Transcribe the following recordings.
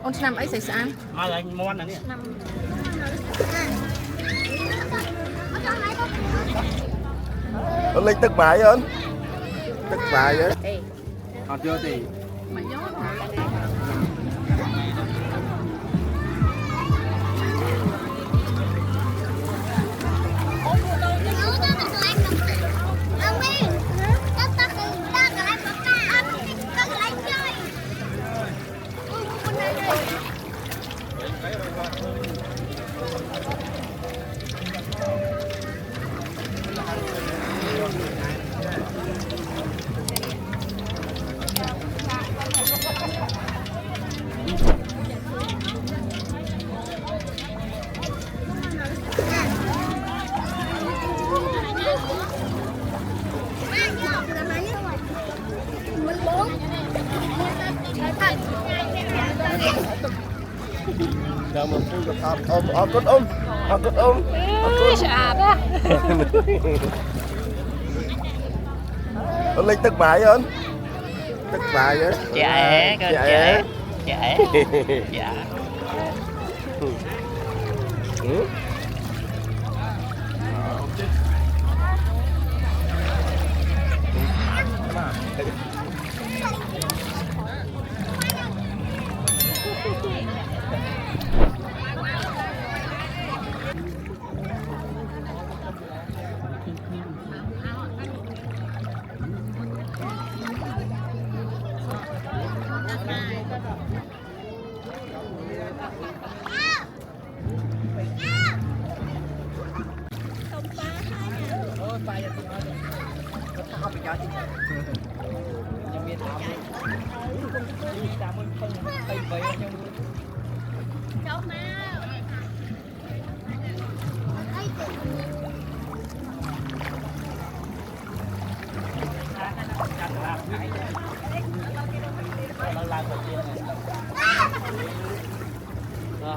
ôn năm ấy xảy ra ai là anh món này nè Ôn lên tức bài ơn tức bài á còn chưa thì mày nhớ chào mừng cô gặp thằng con con ôm sạp á Ôn lên tức bài ơn tức bài á trẻ trẻ dạ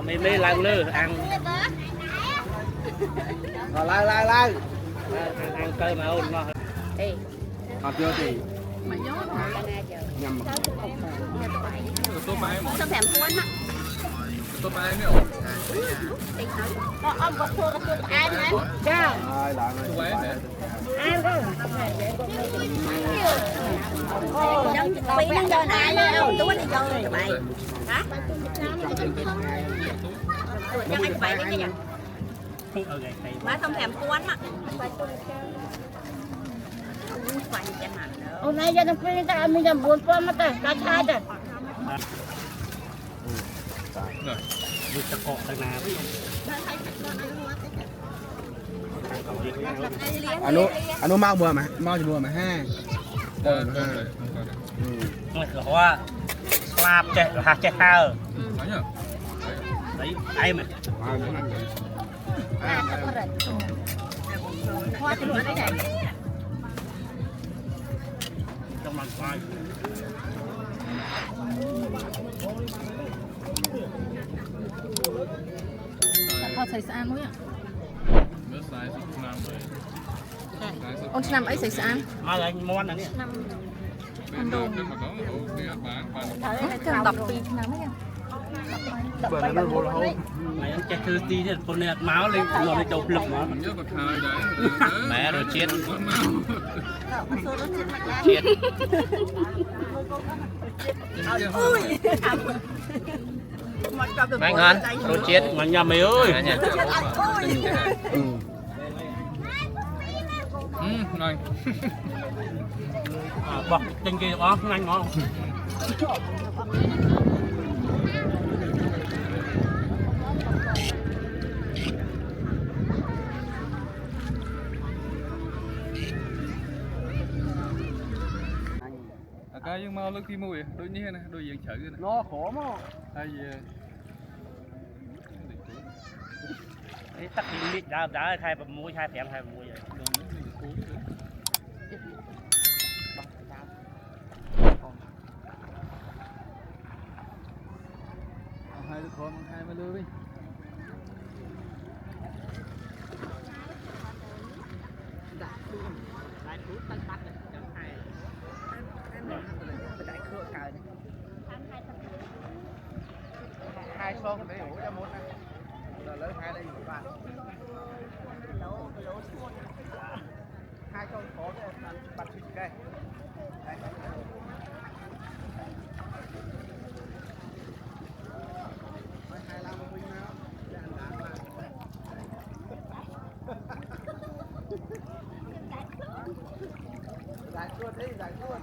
mình đi làm nữa ăn rồi lai ăn cơm mà ôn ngon còn chưa thì mày nhớ nhầm sao thèm cuốn á có ông có thua ai nữa chào ai làm ai không bị nó giờ này đâu tôi đi chơi rồi mày hả cho anh phải cái gì má không thèm cuốn á hôm nay gia đình phi ta mình làm buồn qua mất rồi cá chai rồi đi chặt cọ thằng nào anh mau bừa mà mau bừa mà ha mày khó slap chạy hạt chạy hao đấy ai mà hoa thì nó đấy trong lòng khoai họ xảy ra mũi ạ ôn năm ấy xảy ra ai là anh món này nè ăn đồ thằng đọc pin năm ấy mày ăn chạy thư tí thì con này máu lên ngồi lên đầu lực mà mẹ rồi chết anh hả rồi chết mà nhà mày ơi bọc trên kia đó anh ngon cái nhưng mà lúc khi mùi đôi như này đôi diện chữ này nó khổ mà hay gì tắt đi đã thay mũi hai thèm hai mũi vậy hai đứa con hai mươi lứa đi xong đấy ủa cho muốn nè là lấy hai đây một bạn hai con có cái bạn chụp cây hai làm mình nào giải luôn đi giải luôn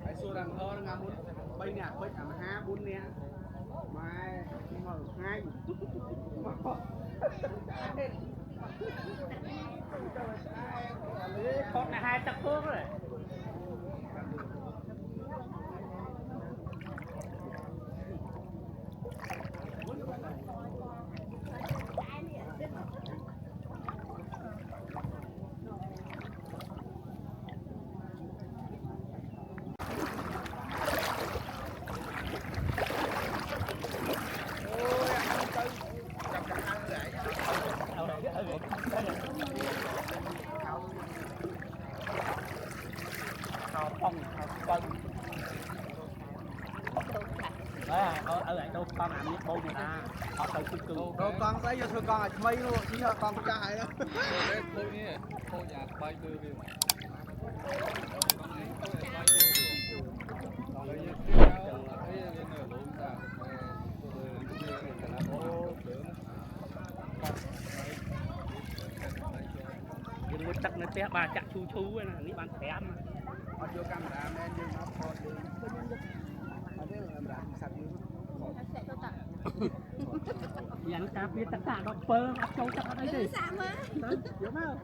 hãy xua rằng thơ ngắm muốn bay nhạc bay ẩm ha bốn nè mai mở hai con là 2 tập phước rồi ở lại đâu con làm biết bông người ta họ tự cưng cưng đâu con lấy cho con là mấy luôn chỉ cho con trai đó cô nhé cô nhà bay đưa đi nhưng muốn chắc nó té bà chặt chu chu này ní bán thẻ mà họ chưa camera men nhưng nó thôi ở đây là làm sạch Yang cà phê tất cả nó pơ áp châu chắc ở đây đi. Sao mà? Đúng không?